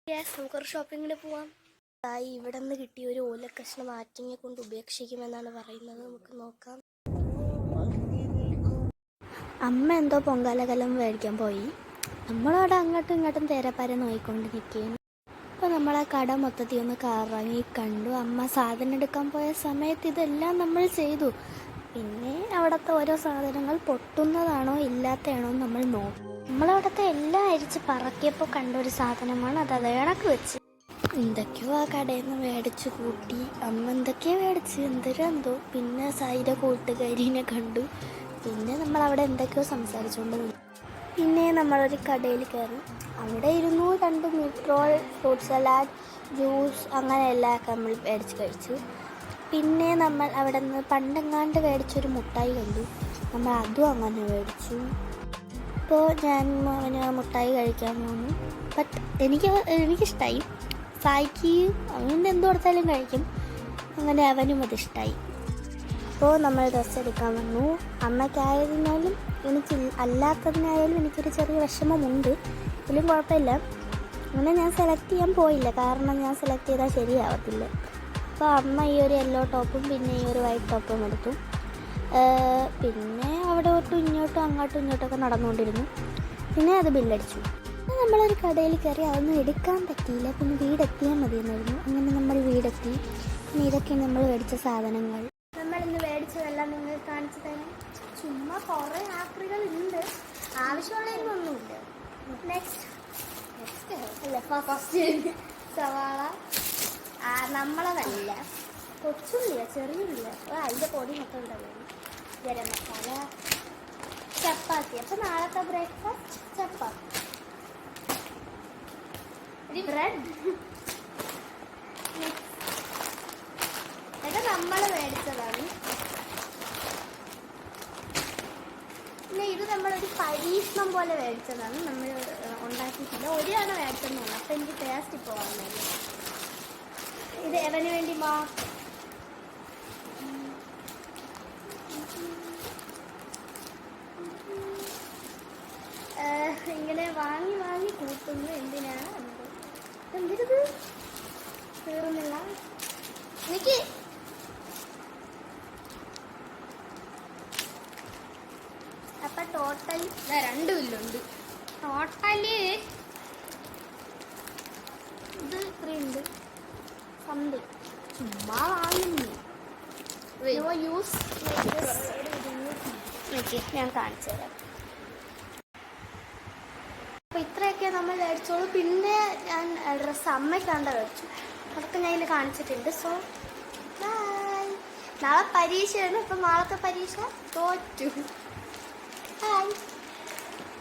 നമുക്കൊരു ഷോപ്പിങ്ങിന് പോവാം. ഇവിടെ നിന്ന് കിട്ടിയ ഒരു ഓലക്കഷ്ണം ആറ്റിങ്ങെ കൊണ്ട് ഉപേക്ഷിക്കുമെന്നാണ് പറയുന്നത്. നമുക്ക് നോക്കാം. അമ്മ എന്തോ പൊങ്കാലകലം മേടിക്കാൻ പോയി. നമ്മളവിടെ അങ്ങോട്ടും ഇങ്ങോട്ടും തേരപ്പാര നോയിക്കൊണ്ട് നിൽക്കുകയാണ്. അപ്പോൾ നമ്മളെ കട മൊത്തത്തിൽ ഒന്ന് കറങ്ങി കണ്ടു. അമ്മ സാധനം എടുക്കാൻ പോയ സമയത്ത് ഇതെല്ലാം നമ്മൾ ചെയ്തു. പിന്നെ അവിടുത്തെ ഓരോ സാധനങ്ങൾ പൊട്ടുന്നതാണോ ഇല്ലാത്തതാണോ നമ്മൾ നോക്കും. നമ്മളവിടുത്തെ എല്ലാം അരിച്ച് പറക്കിയപ്പോൾ കണ്ടൊരു സാധനമാണ് അത് കണക്ക് വെച്ച്. എന്തൊക്കെയോ ആ കടയിൽ നിന്ന് മേടിച്ച് കൂട്ടി. അമ്മ എന്തൊക്കെയോ മേടിച്ച് എന്തോ. പിന്നെ സൈയുടെ കൂട്ടുകാരിനെ കണ്ടു. പിന്നെ നമ്മളവിടെ എന്തൊക്കെയോ സംസാരിച്ചുകൊണ്ട് നിന്നു. പിന്നെ നമ്മളൊരു കടയിൽ കയറി. അവിടെ ഇരുന്നു 2 meat roll, fruit salad, juice അങ്ങനെ എല്ലാമൊക്കെ നമ്മൾ മേടിച്ച് കഴിച്ചു. പിന്നെ നമ്മൾ അവിടെ നിന്ന് പണ്ടെങ്ങാണ്ട് മേടിച്ചൊരു മുട്ടായി കണ്ടു. നമ്മൾ അതും അങ്ങനെ മേടിച്ചു. ഇപ്പോൾ ഞാൻ അവന് മുട്ടായി കഴിക്കാൻ പോകുന്നു. ബട്ട് എനിക്കിഷ്ടമായി. സായിക്ക് അവൻ്റെ എന്ത് കൊടുത്താലും കഴിക്കും. അങ്ങനെ അവനും അതിഷ്ടമായി. അപ്പോൾ നമ്മൾ ഡ്രസ്സ് എടുക്കാൻ വന്നു. അമ്മയ്ക്കായതിനാലും എനിക്ക് അല്ലാത്തതിനായാലും എനിക്കൊരു ചെറിയ വിഷമമുണ്ട്. ഇതിലും കുഴപ്പമില്ല. അങ്ങനെ ഞാൻ സെലക്ട് ചെയ്യാൻ പോയില്ല, കാരണം ഞാൻ സെലക്ട് ചെയ്താൽ ശരിയാവത്തില്ല. അപ്പോൾ അമ്മ ഈ ഒരു യെല്ലോ ടോപ്പും പിന്നെ ഈ ഒരു വൈറ്റ് ടോപ്പും എടുത്തു. പിന്നെ അവിടെ ഇങ്ങോട്ടും അങ്ങോട്ടൊക്കെ നടന്നുകൊണ്ടിരുന്നു. പിന്നെ അത് ബില്ലടിച്ചു. നമ്മളൊരു കടയിൽ കയറി അതൊന്നും എടുക്കാൻ പറ്റിയില്ല. പിന്നെ വീടെത്തിയാൽ മതിയെന്നായിരുന്നു. അങ്ങനെ നമ്മൾ വീടെത്തി. പിന്നെ ഇതൊക്കെയാണ് നമ്മൾ മേടിച്ച സാധനങ്ങൾ. നമ്മളിന്ന് മേടിച്ചതെല്ലാം നിങ്ങൾ കാണിച്ചു തരാം. ചുമ്മാ കുറേ ആക്രികളുണ്ട്, ആവശ്യമുള്ളതൊന്നുമില്ല. നെക്സ്റ്റ് അല്ല ഫസ്റ്റ് സവാള, നമ്മളതല്ല, കൊച്ചുള്ളിയ, ചെറിയുള്ളിയ, അതിൻ്റെ പൊടി മൊത്തം ഉണ്ടല്ലോ. ഗരം മസാല, ചപ്പാത്തി. അപ്പം നാളത്തെ ബ്രേക്ക്ഫാസ്റ്റ് ചപ്പാത്തി, ബ്രെഡ്. ഇത് നമ്മൾ മേടിച്ചതാണ്. പിന്നെ ഇത് നമ്മളൊരു പരീക്ഷണം പോലെ മേടിച്ചതാണ്. നമ്മൾ ഉണ്ടാക്കിയിട്ടില്ല, ഒരു തവണ മേടിച്ചെന്നാണ്. അപ്പം എനിക്ക് ടേസ്റ്റ് ഇപ്പോൾ വന്നത്. ഇത് എവന് വേണ്ടി ഇങ്ങനെ വാങ്ങി കൂട്ടുന്നു. എന്തിനാണ് എന്തിനത് തീർന്നില്ല എനിക്ക്. അപ്പം ടോട്ടൽ 2 ബില്ലുണ്ട്. ടോട്ടല് ഇത് 3 ഉണ്ട് സംതിങ്. ചുമ്മാ വാങ്ങുന്നു. യൂസ് ഞാൻ കാണിച്ചു തരാം. അപ്പോൾ ഇത്രയൊക്കെ നമ്മൾ മേടിച്ചോളൂ. പിന്നെ ഞാൻ ഡ്രസ്സ് അമ്മയ്ക്കാണ്ട മേടിച്ചു. അതൊക്കെ ഞാൻ ഇതിൽ കാണിച്ചിട്ടുണ്ട്. So bye. നാളെ പരീക്ഷയാണ്. അപ്പം നാളത്തെ പരീക്ഷ തോറ്റു. ബൈ.